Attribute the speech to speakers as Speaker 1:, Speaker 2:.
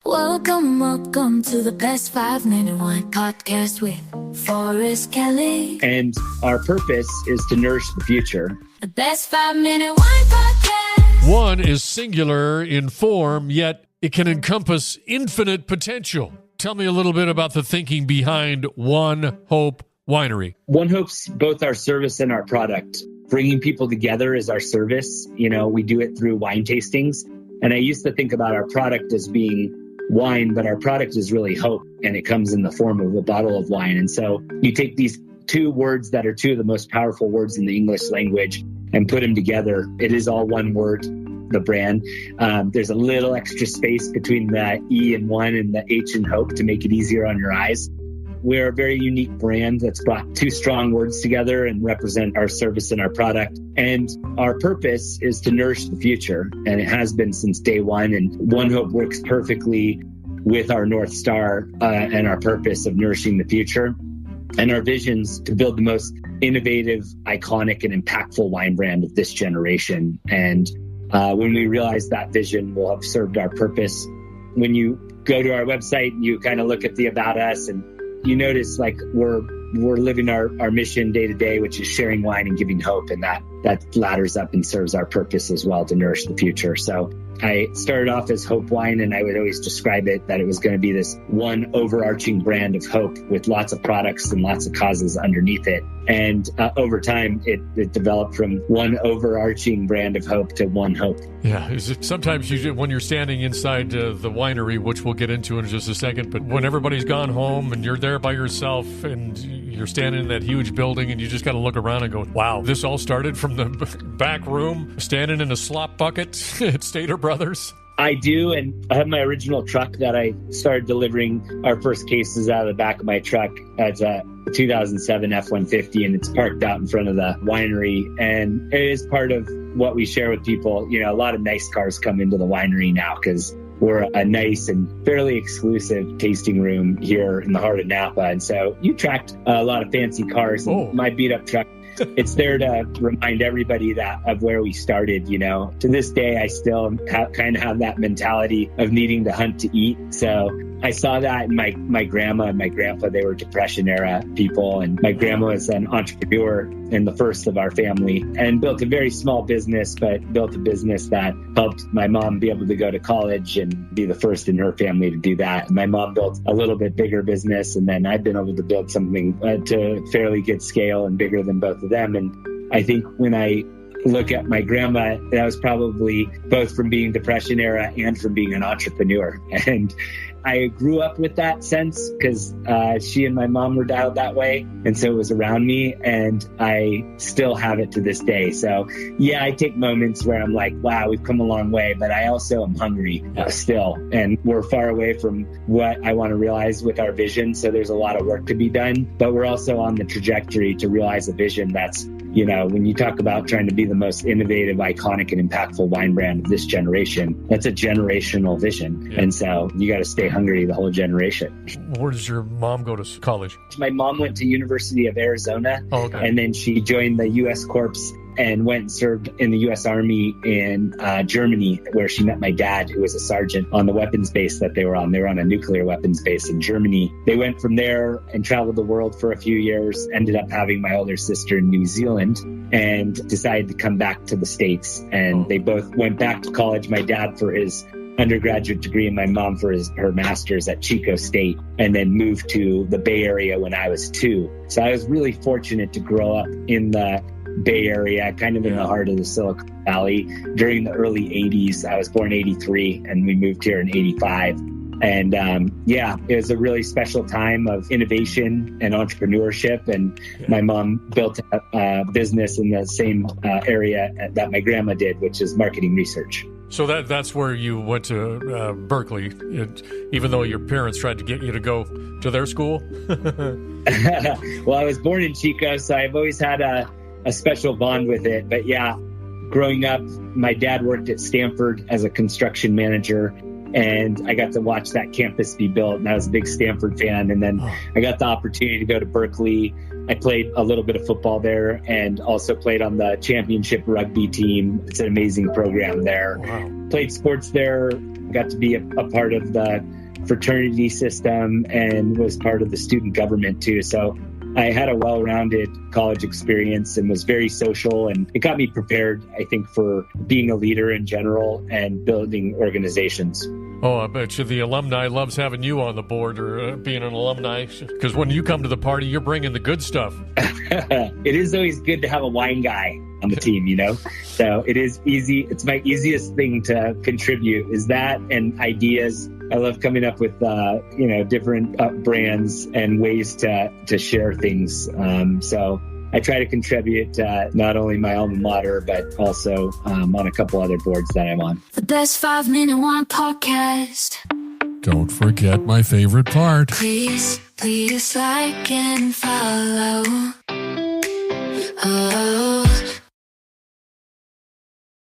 Speaker 1: Welcome to the Best 5-Minute Wine Podcast with Forrest Kelly.
Speaker 2: And our purpose is to nourish the future.
Speaker 1: The Best 5-Minute Wine Podcast.
Speaker 3: One is singular in form, yet it can encompass infinite potential. Tell me a little bit about the thinking behind One Hope Winery.
Speaker 2: One Hope's both our service and our product. Bringing people together is our service. You know, we do it through wine tastings. And I used to think about our product as being wine, but our product is really hope, and it comes in the form of a bottle of wine. And so you take these two words that are two of the most powerful words in the English language and put them together. It is all one word, the brand. There's a little extra space between the E and one and the H in hope to make it easier on your eyes. We're a very unique brand that's brought two strong words together and represent our service and our product. And our purpose is to nourish the future. And it has been since day one. And One Hope works perfectly with our North Star and our purpose of nourishing the future. And our vision's to build the most innovative, iconic, and impactful wine brand of this generation. And when we realize that vision, we'll have served our purpose. When you go to our website, you kind of look at the About Us and you notice like we're living our mission day to day, which is sharing wine and giving hope. And that ladders up and serves our purpose as well to nourish the future. So I started off as Hope Wine, and I would always describe it that it was going to be this one overarching brand of hope with lots of products and lots of causes underneath it. And over time, it developed from one overarching brand of hope to One Hope.
Speaker 3: Yeah, sometimes when you're standing inside the winery, which we'll get into in just a second, but when everybody's gone home and you're there by yourself and you're standing in that huge building and you just got to look around and go, wow, this all started from the back room, standing in a slop bucket at Stater Brothers.
Speaker 2: I do, and I have my original truck that I started delivering our first cases out of the back of my truck. It's a 2007 F-150, and it's parked out in front of the winery. And it is part of what we share with people. You know, a lot of nice cars come into the winery now because we're a nice and fairly exclusive tasting room here in the heart of Napa. And so you attract a lot of fancy cars. And my beat-up truck, it's there to remind everybody that of where we started. You know, to this day, I still kind of have that mentality of needing to hunt to eat. So I saw that in my grandma and my grandpa. They were Depression era people, and my grandma was an entrepreneur and the first of our family, and built a very small business, but built a business that helped my mom be able to go to college and be the first in her family to do that. And my mom built a little bit bigger business, and then I've been able to build something to fairly good scale and bigger than both of them. And I think when I look at my grandma, that was probably both from being Depression era and from being an entrepreneur. And I grew up with that sense because she and my mom were dialed that way. And so it was around me, and I still have it to this day. So yeah, I take moments where I'm like, wow, we've come a long way, but I also am hungry still. And we're far away from what I want to realize with our vision. So there's a lot of work to be done, but we're also on the trajectory to realize a vision that's, you know, when you talk about trying to be the most innovative, iconic, and impactful wine brand of this generation, that's a generational vision. Yeah. And so you got to stay hungry the whole generation.
Speaker 3: Where does your mom go to college?
Speaker 2: My mom went to University of Arizona, and then she joined the U.S. Corps and went and served in the U.S. Army in Germany, where she met my dad, who was a sergeant on the weapons base that they were on. They were on a nuclear weapons base in Germany. They went from there and traveled the world for a few years, ended up having my older sister in New Zealand, and decided to come back to the States. And they both went back to college, my dad for his undergraduate degree and my mom for her master's at Chico State, and then moved to the Bay Area when I was 2. So I was really fortunate to grow up in the Bay Area, kind of in the heart of the Silicon Valley during the early 80s. I was born 83 and we moved here in 85. And it was a really special time of innovation and entrepreneurship. And my mom built a business in the same area that my grandma did, which is marketing research.
Speaker 3: So that's where you went to Berkeley, even though your parents tried to get you to go to their school?
Speaker 2: Well, I was born in Chico, so I've always had a special bond with it. But yeah, growing up, my dad worked at Stanford as a construction manager, and I got to watch that campus be built, and I was a big Stanford fan. And then I got the opportunity to go to Berkeley. I played a little bit of football there and also played on the championship rugby team. It's an amazing program there. Wow. played sports there, got to be a part of the fraternity system and was part of the student government too. So I had a well-rounded college experience and was very social, and it got me prepared, I think, for being a leader in general and building organizations.
Speaker 3: Oh, I bet you the alumni loves having you on the board or being an alumni, because when you come to the party, you're bringing the good stuff.
Speaker 2: It is always good to have a wine guy on the team, you know? So it is easy. It's my easiest thing to contribute is that and ideas. I love coming up with, different brands and ways to share things. So I try to contribute not only my alma mater, but also on a couple other boards that I'm on.
Speaker 1: The best 5-minute wine podcast.
Speaker 3: Don't forget my favorite part.
Speaker 1: Please like and follow. Oh.